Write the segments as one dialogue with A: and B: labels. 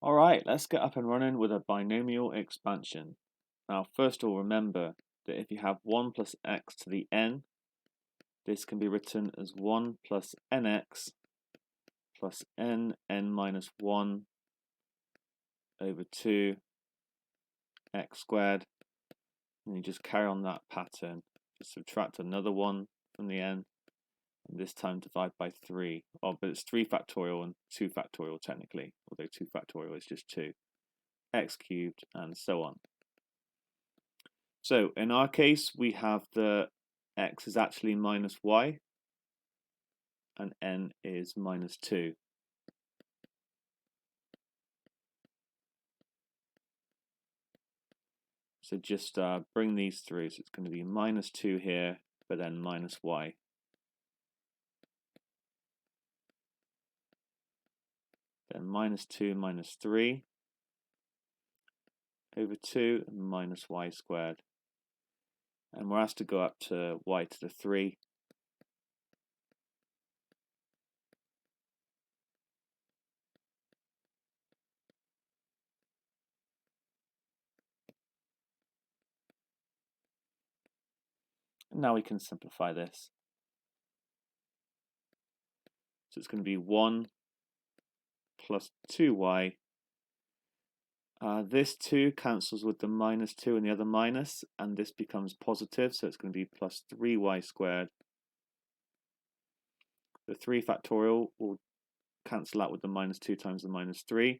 A: Alright, let's get up and running with a binomial expansion. Now, first of all, remember that if you have 1 plus x to the n, this can be written as 1 plus nx plus n minus 1 over 2 x squared. And you just carry on that pattern. Just subtract another 1 from the n, and this time divide by 3. Oh, but it's 3 factorial and 2 factorial technically, although 2 factorial is just 2. X cubed, and so on. So in our case, we have the x is actually minus y, and n is minus 2. So just bring these through. So it's going to be minus 2 here, but then minus y. Then minus 2 minus 3 over 2 and minus y squared. And we're asked to go up to y to the 3. And now we can simplify this. So it's going to be 1 plus 2y. This 2 cancels with the minus 2 and the other minus, and this becomes positive, so it's going to be plus 3y squared. The 3 factorial will cancel out with the minus 2 times the minus 3.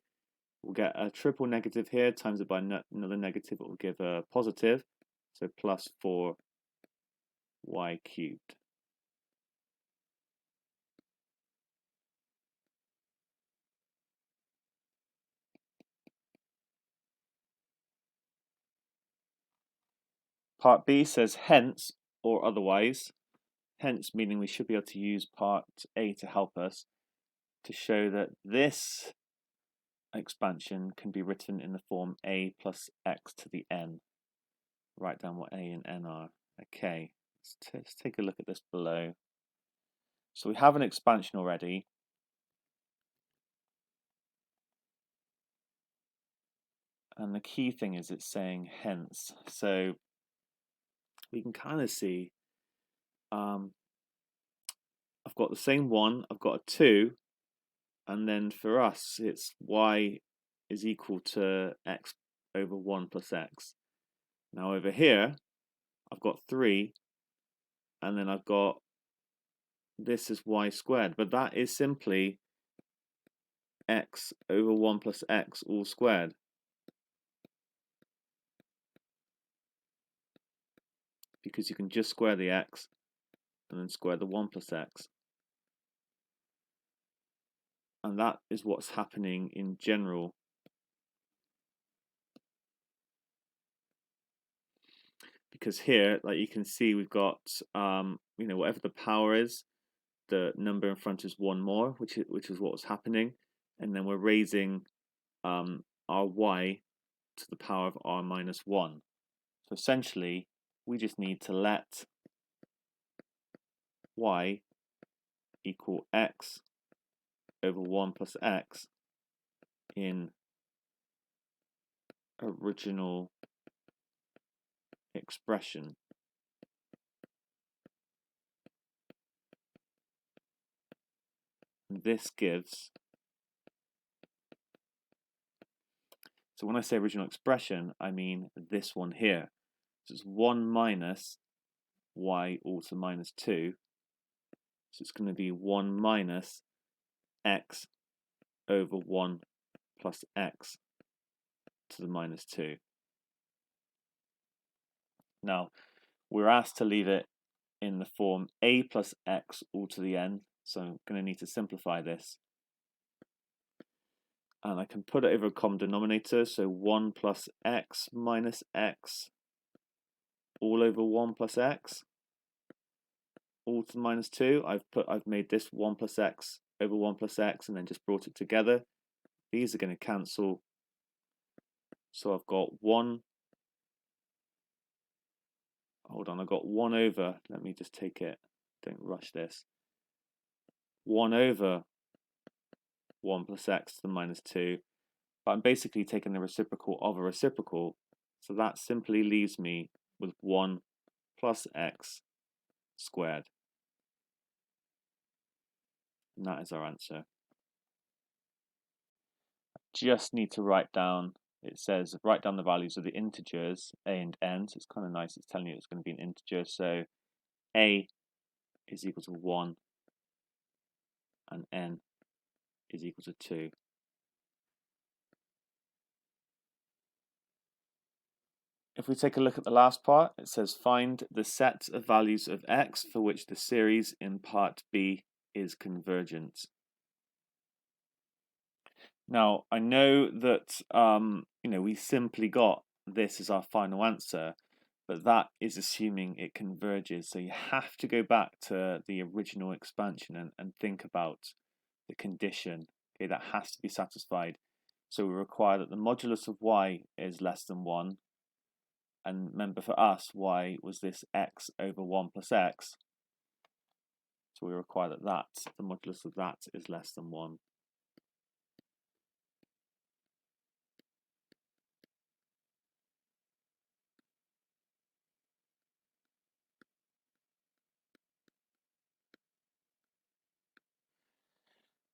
A: We'll get a triple negative here, times it by another negative, it will give a positive, so plus 4y cubed. Part B says hence or otherwise. Hence meaning we should be able to use part A to help us to show that this expansion can be written in the form a plus x to the n. Write down what a and n are. Okay, let's take a look at this below. So we have an expansion already. And the key thing is it's saying hence. So we can kind of see I've got the same 1, I've got a 2, and then for us it's y is equal to x over 1 plus x. Now over here I've got 3, and then I've got this is y squared, but that is simply x over 1 plus x all squared. Because you can just square the x and then square the 1 plus x. And that is what's happening in general. Because here, like you can see, we've got, whatever the power is, the number in front is 1 more, which is what was happening. And then we're raising our y to the power of r minus 1. So essentially, we just need to let y equal x over 1 plus x in original expression. And this gives, so when I say original expression, I mean this one here. So it's 1 minus y all to minus 2. So it's going to be 1 minus x over 1 plus x to the minus 2. Now, we're asked to leave it in the form a plus x all to the n, so I'm going to need to simplify this. And I can put it over a common denominator, so 1 plus x minus x all over 1 plus x all to the minus 2. I've made this 1 plus x over 1 plus x and then just brought it together. These are going to cancel. So I've got 1. Hold on, I've got 1 over. Let me just take it. Don't rush this. 1 over 1 plus x to the minus 2. but I'm basically taking the reciprocal of a reciprocal, so that simply leaves me with 1 plus x squared. And that is our answer. Just need to write down, it says write down the values of the integers a and n, so it's kind of nice, it's telling you it's going to be an integer, so a is equal to 1 and n is equal to 2. If we take a look at the last part, it says find the set of values of x for which the series in part B is convergent. Now, I know that we simply got this as our final answer, but that is assuming it converges. So you have to go back to the original expansion and think about the condition. Okay, that has to be satisfied. So we require that the modulus of y is less than 1. And remember, for us, y was this x over 1 plus x. So we require that the modulus of that is less than 1.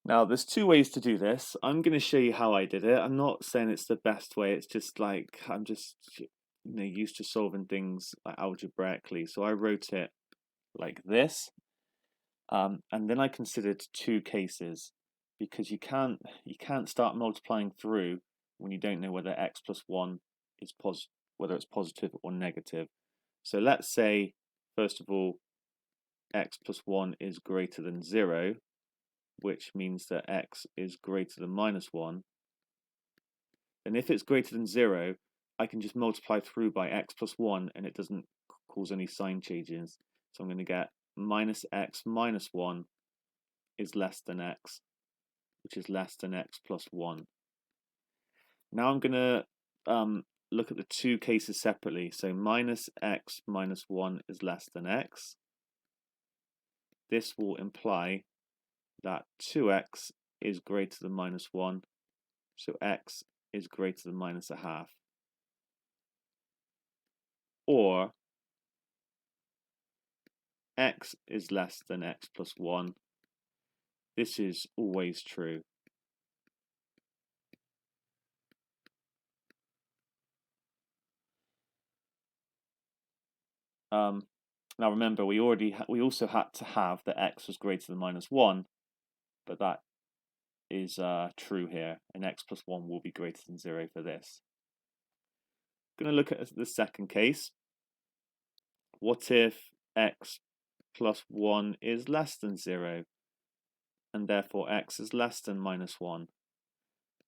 A: Now, there's two ways to do this. I'm going to show you how I did it. I'm not saying it's the best way. It's just like I'm just used to solving things like algebraically. So I wrote it like this, and then I considered two cases because you can't start multiplying through when you don't know whether x plus 1 is whether it's positive or negative. So let's say first of all x plus 1 is greater than 0, which means that x is greater than minus 1, then if it's greater than 0, I can just multiply through by x plus 1 and it doesn't cause any sign changes. So I'm going to get minus x minus 1 is less than x, which is less than x plus 1. Now I'm going to look at the two cases separately. So minus x minus 1 is less than x. This will imply that 2x is greater than minus 1, so x is greater than minus a half. Or x is less than x plus 1. This is always true. Now remember, we also had to have that x was greater than minus 1, but that is true here, and x plus 1 will be greater than 0 for this. I'm going to look at the second case. What if x plus 1 is less than 0, and therefore x is less than minus 1?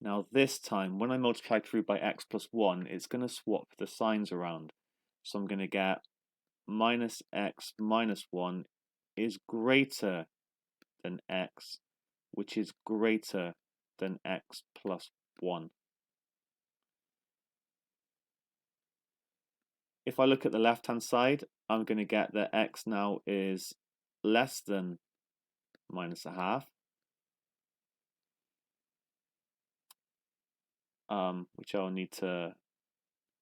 A: Now this time, when I multiply through by x plus 1, it's going to swap the signs around. So I'm going to get minus x minus 1 is greater than x, which is greater than x plus 1. If I look at the left-hand side, I'm going to get that x now is less than minus a half, which I'll need to,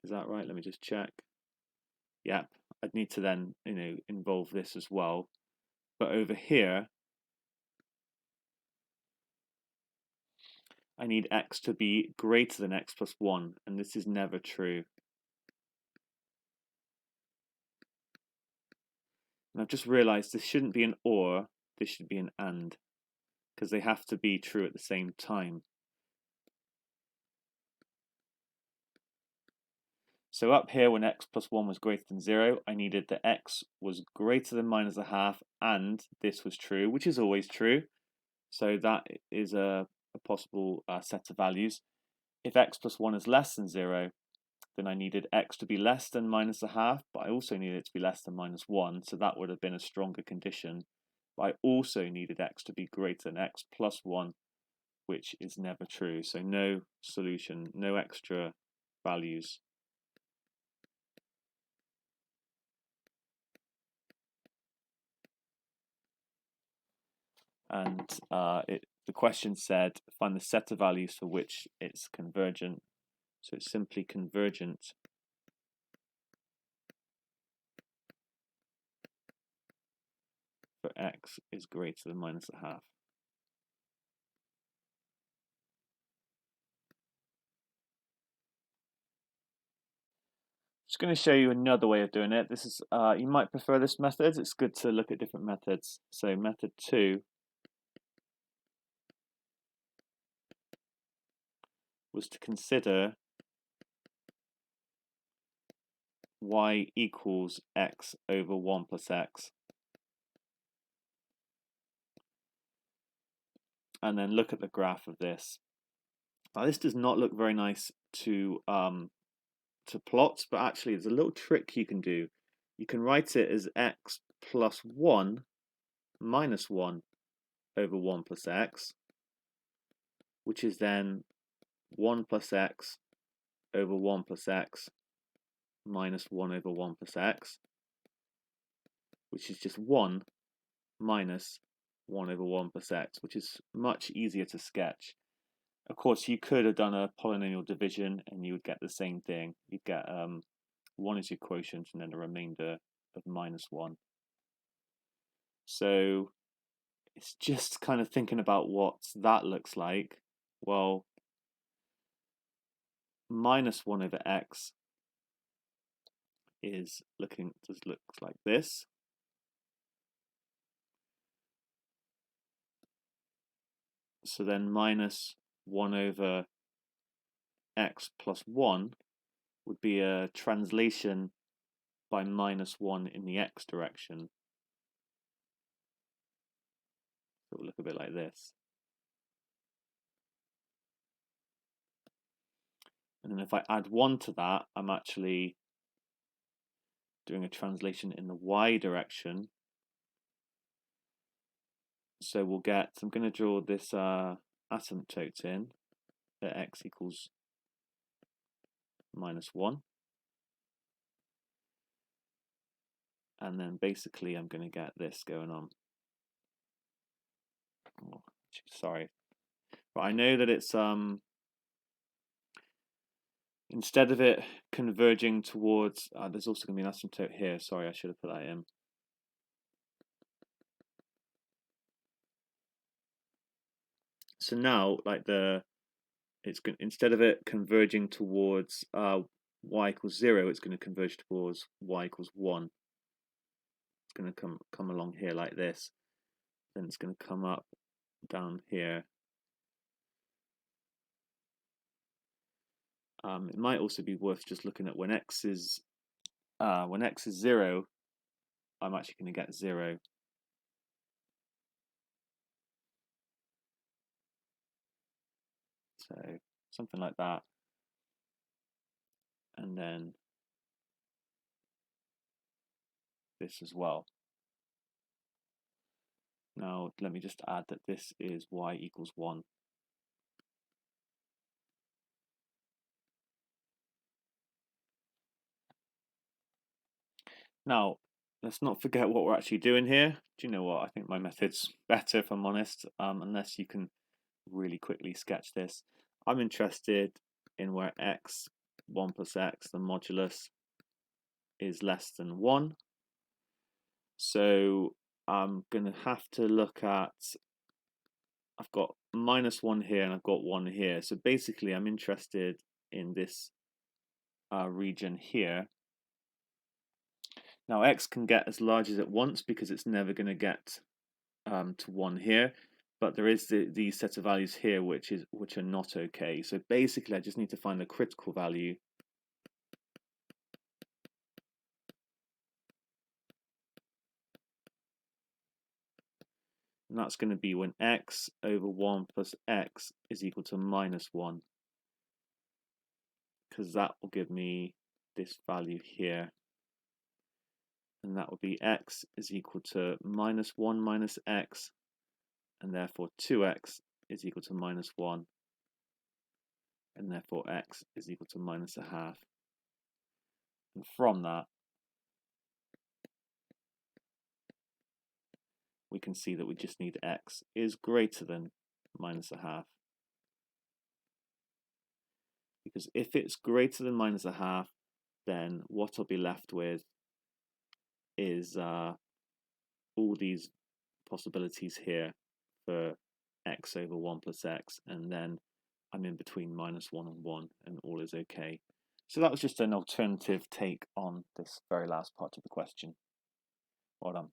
A: is that right? Let me just check. Yep, I'd need to then, involve this as well. But over here, I need x to be greater than x plus 1, and this is never true. And I've just realized this shouldn't be an or, this should be an and, because they have to be true at the same time. So up here, when x plus 1 was greater than 0, I needed that x was greater than minus a half, and this was true, which is always true. So that is a possible set of values. If x plus 1 is less than 0, then I needed x to be less than minus a half, but I also needed it to be less than minus 1, so that would have been a stronger condition. But I also needed x to be greater than x plus 1, which is never true. So no solution, no extra values. And it the question said find the set of values for which it's convergent. So it's simply convergent for x is greater than minus a half. Just going to show you another way of doing it. This is you might prefer this method. It's good to look at different methods. So method 2 was to consider y equals x over 1 plus x. And then look at the graph of this. Now this does not look very nice to plot, but actually there's a little trick you can do. You can write it as x plus 1 minus 1 over 1 plus x, which is then 1 plus x over 1 plus x minus 1 over 1 plus x, which is just 1 minus 1 over 1 plus x, which is much easier to sketch. Of course, you could have done a polynomial division and you would get the same thing. You'd get 1 is your quotient and then a remainder of minus 1. So it's just kind of thinking about what that looks like. Well, minus 1 over x looks like this. So then minus 1 over x plus 1 would be a translation by minus 1 in the x direction. So it will look a bit like this. And then if I add 1 to that, I'm actually doing a translation in the y direction. So we'll get, I'm going to draw this asymptote in at x equals minus 1. And then basically I'm going to get this going on. Oh, sorry. But I know that it's instead of it converging towards, there's also going to be an asymptote here. Sorry, I should have put that in. So now, like instead of it converging towards y equals 0, it's going to converge towards y equals 1. It's going to come along here like this. Then it's going to come up down here. It might also be worth just looking at when x is 0, I'm actually going to get 0. So something like that. And then this as well. Now let me just add that this is y equals 1. Now let's not forget what we're actually doing here. Do you know what? I think my method's better, if I'm honest, unless you can really quickly sketch this. I'm interested in where x, 1 plus x, the modulus, is less than 1. So I'm going to have to look at, I've got minus 1 here and I've got 1 here. So basically I'm interested in this region here. Now x can get as large as it wants because it's never going to get to 1 here, but there is these set of values here which are not okay. So basically I just need to find the critical value. And that's going to be when x over 1 plus x is equal to minus 1, because that will give me this value here. And that will be x is equal to minus 1 minus x, and therefore 2x is equal to minus 1, and therefore x is equal to minus a half. And from that, we can see that we just need x is greater than minus a half. Because if it's greater than minus a half, then what I'll be left with is all these possibilities here for x over 1 plus x, and then I'm in between minus 1 and 1, and all is okay. So that was just an alternative take on this very last part of the question. Well done.